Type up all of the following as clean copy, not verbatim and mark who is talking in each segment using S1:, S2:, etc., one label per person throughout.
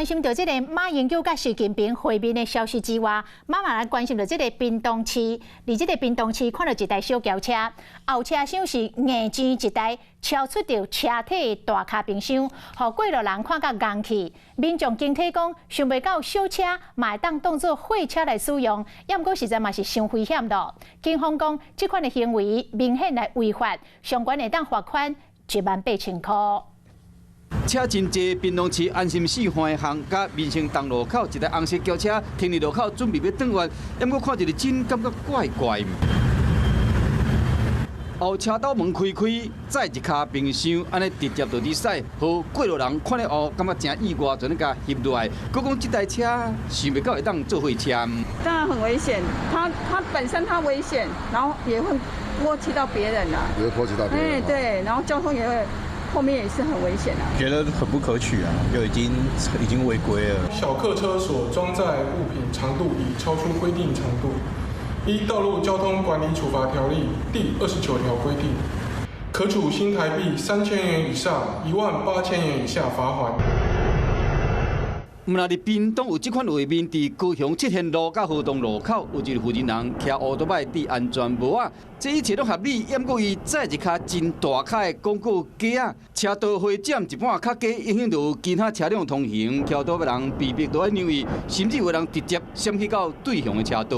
S1: 关心到这个马英九甲习近平会面的消息之外，马来关心到这个屏东市，伫这个屏东市看到一台小轿车，后车厢是硬钱一台，超出着车体的大卡冰箱，互过路人看甲硬气。民众惊体讲，想袂到小车嘛会当当作货车来使用，也毋过实在嘛是伤危险的。警方讲，这款的行为明显来违法，相关会当罚款18000块。
S2: 车真济，屏东市安心市环巷甲民生东路口一台红色轿车停伫路口，准备要转弯，也毋过看到了真感觉怪怪。后车斗门开开，载一卡冰箱，安尼直接就伫驶，互过路人看了后感觉真意外，就那甲翕落来。佮讲这台车想袂到会当做货车。
S3: 当然很危险，它本身它危险，然后也会波及到别人啦。
S4: 也会波及到别人。
S3: 对，然后交通也会。 后面也是很危险啊，
S5: 觉得很不可取啊，就已经违规了。
S6: 小客车所装载物品长度已超出规定长度，依《道路交通管理处罚条例》第29条规定，可处新台币3000元以上18000元以下罚款。
S2: 若伫屏东有这款画面，伫高雄七贤路甲河东路口，有一个负责人骑乌托摆戴安全帽啊，这一切都合理。也毋过伊载一卡真大卡的广告架啊，车道会占一半较低，影响到其他车辆通行，桥道的人被迫都要让伊，甚至有人直接闪去到对向的车道。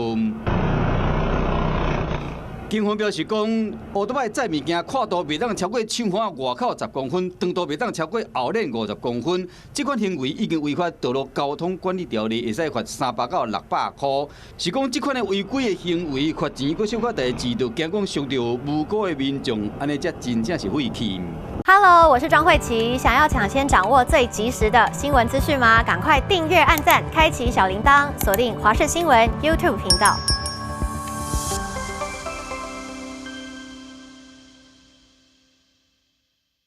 S2: 警方表示讲，乌托摆载物件跨度袂当超过枪花外口10公分，长度袂当超过后链50公分。这款行为已经违反道路交通管理条例，会使罚300到600块。是讲这款的违规的行为，罚钱佮小罚代志，就惊讲伤到无辜的民众，安尼才真正是废气。
S7: Hello， 我是庄慧琪。想要抢先掌握最及时的新闻资讯吗？赶快订阅、按赞、开启小铃铛，锁定华视新闻 YouTube 频道。